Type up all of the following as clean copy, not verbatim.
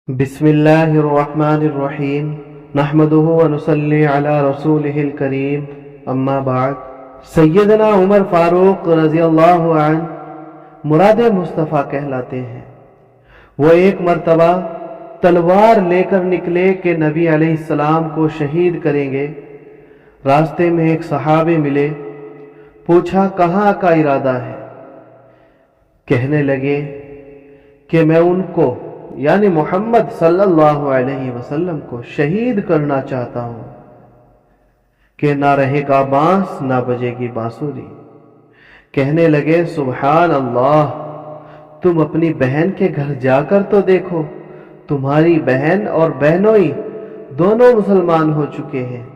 बिस्मिल्लाहिर्रहमानिर्रहीम नहमदुहु व नुसल्ली अला रसूलिहिल करीम अम्मा बाद। सैयदना उमर फारूक रज़ियल्लाहु अन्हु मुराद मुस्तफ़ा कहलाते हैं। वो एक मर्तबा तलवार लेकर निकले कि नबी अलैहिस्सलाम को शहीद करेंगे। रास्ते में एक सहाबी मिले, पूछा कहाँ का इरादा है। कहने लगे कि मैं उनको यानी मोहम्मद सल्लल्लाहु अलैहि वसल्लम को शहीद करना चाहता हूं कि ना रहेगा बांस ना बजेगी बांसुरी। कहने लगे सुभान अल्लाह, तुम अपनी बहन के घर जाकर तो देखो, तुम्हारी बहन और बहनोई दोनों मुसलमान हो चुके हैं।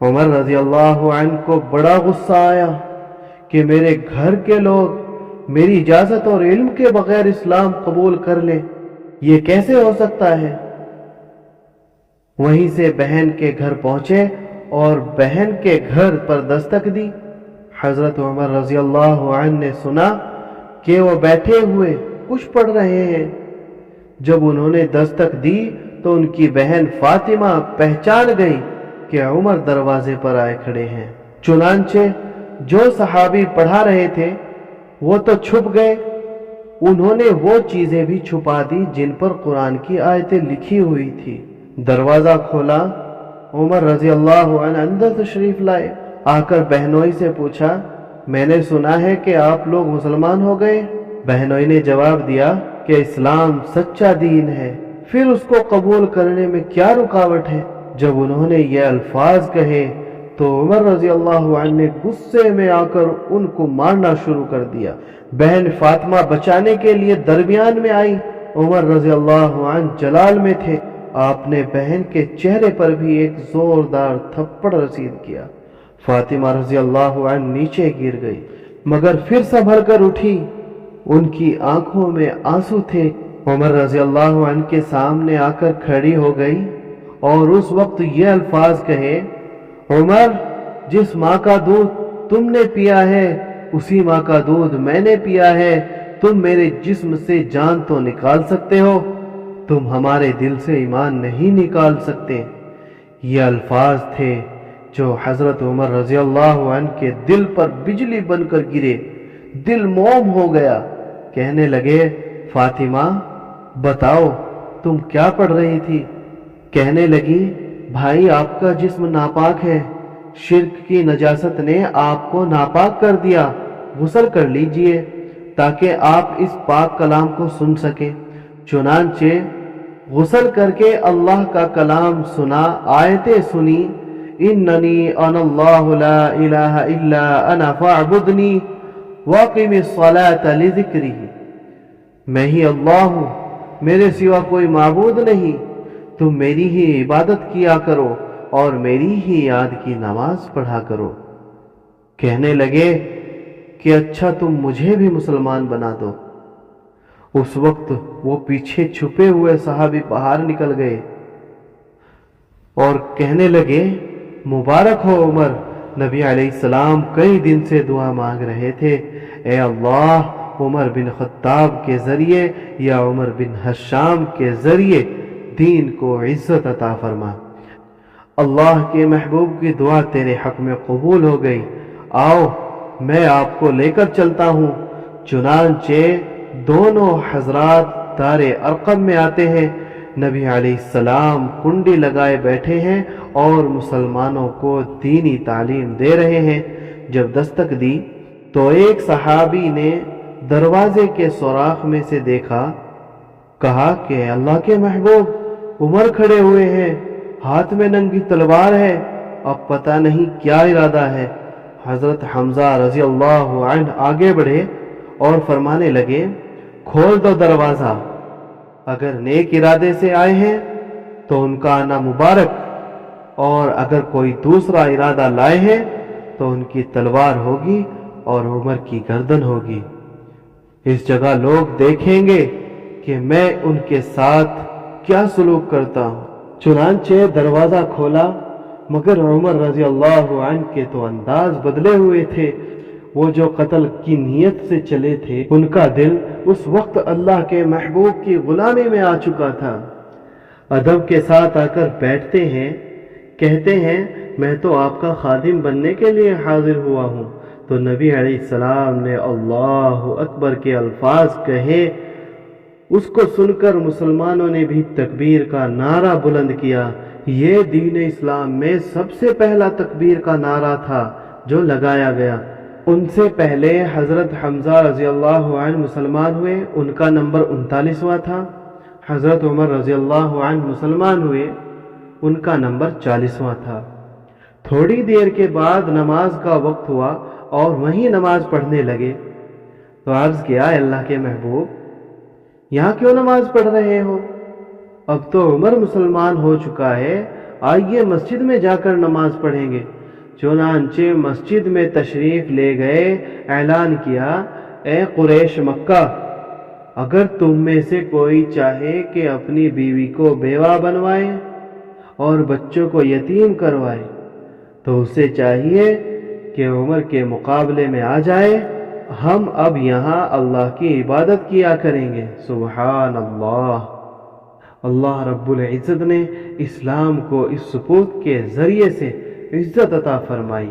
उमर रज़ियल्लाहु अन्हु को बड़ा गुस्सा आया कि मेरे घर के लोग मेरी इजाजत और इल्म के बगैर इस्लाम कबूल कर ले, ये कैसे हो सकता है। वहीं से बहन के घर पहुंचे और बहन के घर पर दस्तक दी। हजरत उमर रज़ियल्लाहु अन्हु ने सुना कि वो बैठे हुए कुछ पढ़ रहे हैं। जब उन्होंने दस्तक दी तो उनकी बहन फातिमा पहचान गई कि उमर दरवाजे पर आए खड़े हैं। चुनांचे जो सहाबी पढ़ा रहे थे वो तो छुप गए, उन्होंने वो चीजें भी छुपा दी जिन पर कुरान की आयतें लिखी हुई थी। दरवाजा खोला, उमर रज़ियल्लाहु अन्हु अंदर तशरीफ लाए। आकर बहनोई से पूछा, मैंने सुना है कि आप लोग मुसलमान हो गए। बहनोई ने जवाब दिया कि इस्लाम सच्चा दीन है, फिर उसको कबूल करने में क्या रुकावट है। जब उन्होंने ये अल्फाज कहे तो उमर रज़ियल्लाहु अन्हु ने गुस्से में आकर उनको मारना शुरू कर दिया। बहन फातिमा बचाने के लिए दरमियान में आई। उमर रज़ियल्लाहु अन्हु जलाल में थे। आपने बहन के चेहरे पर भी एक जोरदार थप्पड़ रसीद किया। फातिमा रज़ियल्लाहु अन्हु नीचे गिर गई, मगर फिर संभल कर उठी। उनकी आंखों में आंसू थे। उमर रज़ियल्लाहु अन्हु के सामने आकर खड़ी हो गई और उस वक्त ये अल्फाज कहे, उमर, जिस माँ का दूध तुमने पिया है उसी माँ का दूध मैंने पिया है। तुम मेरे जिस्म से जान तो निकाल सकते हो, तुम हमारे दिल से ईमान नहीं निकाल सकते। ये अल्फाज थे जो हजरत उमर रज़ियल्लाहु अन्हु के दिल पर बिजली बनकर गिरे। दिल मोम हो गया। कहने लगे, फातिमा बताओ तुम क्या पढ़ रही थी। कहने लगी, भाई आपका जिस्म नापाक है, शिर्क की नजासत ने आपको नापाक कर दिया। गुस्ल कर लीजिए ताकि आप इस पाक कलाम को सुन सके। चुनांचे गुस्ल करके अल्लाह का कलाम सुना, आयतें सुनी। इन्ननी अनल्लाहु ला इलाहा इल्ला अना फअबुदनी वक़िमिस सलाता लिज़िक्री। मैं ही अल्लाह हूँ, मेरे सिवा कोई माबूद नहीं, तुम मेरी ही इबादत किया करो और मेरी ही याद की नमाज पढ़ा करो। कहने लगे कि अच्छा तुम मुझे भी मुसलमान बना दो। उस वक्त वो पीछे छुपे हुए सहाबी बाहर निकल गए और कहने लगे, मुबारक हो उमर, नबी अलैहिस्सलाम कई दिन से दुआ मांग रहे थे, ए अल्लाह, उमर बिन खत्ताब के जरिए या उमर बिन हशाम के जरिए दीन को इज्जत अता फरमा। अल्लाह के महबूब की दुआ तेरे हक में कबूल हो गई। आओ मैं आपको लेकर चलता हूँ। चुनांचे दोनों हजरात दारे अरकम में आते हैं। नबी अलैहिस्सलाम कुंडी लगाए बैठे हैं और मुसलमानों को दीनी तालीम दे रहे हैं। जब दस्तक दी तो एक सहाबी ने दरवाजे के सुराख में से देखा। कहा कि अल्लाह के महबूब, उमर खड़े हुए हैं, हाथ में नंगी तलवार है, अब पता नहीं क्या इरादा है। हजरत हमजा रज़ियल्लाहु अन्हु आगे बढ़े और फरमाने लगे, खोल दो दरवाजा, अगर नेक इरादे से आए हैं तो उनका आना मुबारक, और अगर कोई दूसरा इरादा लाए हैं तो उनकी तलवार होगी और उमर की गर्दन होगी। इस जगह लोग देखेंगे कि मैं उनके साथ क्या सलूक करता हूँ। चुनांचे दरवाजा खोला, मगर उमर रज़ियल्लाहु अन्हु के तो अंदाज बदले हुए थे। وہ جو قتل کی نیت سے چلے تھے ان کا دل اس وقت اللہ کے محبوب کی غلامی میں آ چکا تھا۔ ادب کے ساتھ آ کر بیٹھتے ہیں، کہتے ہیں میں تو آپ کا خادم بننے کے لیے حاضر ہوا ہوں، تو نبی علیہ السلام نے اللہ اکبر کے الفاظ کہے۔ اس کو سن کر مسلمانوں نے بھی تکبیر کا نعرہ بلند کیا۔ یہ دین اسلام میں سب سے پہلا تکبیر کا نعرہ تھا جو لگایا گیا۔ ان سے پہلے حضرت حمزہ رضی اللہ عنہ مسلمان ہوئے، ان کا نمبر 39واں تھا۔ حضرت عمر رضی اللہ عنہ مسلمان ہوئے، ان کا نمبر 40واں تھا۔ تھوڑی دیر کے بعد نماز کا وقت ہوا اور وہیں نماز پڑھنے لگے، تو عرض کیا اللہ کے محبوب یہاں کیوں نماز پڑھ رہے ہو؟ اب تو عمر مسلمان ہو چکا ہے، آئیے مسجد میں جا کر نماز پڑھیں گے۔ چنانچہ مسجد میں تشریف لے گئے، اعلان کیا اے قریش مکہ، اگر تم میں سے کوئی چاہے کہ اپنی بیوی کو بیوہ بنوائے اور بچوں کو یتیم کروائے تو اسے چاہیے کہ عمر کے مقابلے میں آ جائے، ہم اب یہاں اللہ کی عبادت کیا کریں گے۔ سبحان اللہ! اللہ رب العزت نے اسلام کو اس سپوت کے ذریعے سے عزت عطا فرمائی۔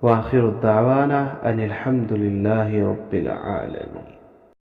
وآخر الدعوانا ان الحمد للہ رب العالمین۔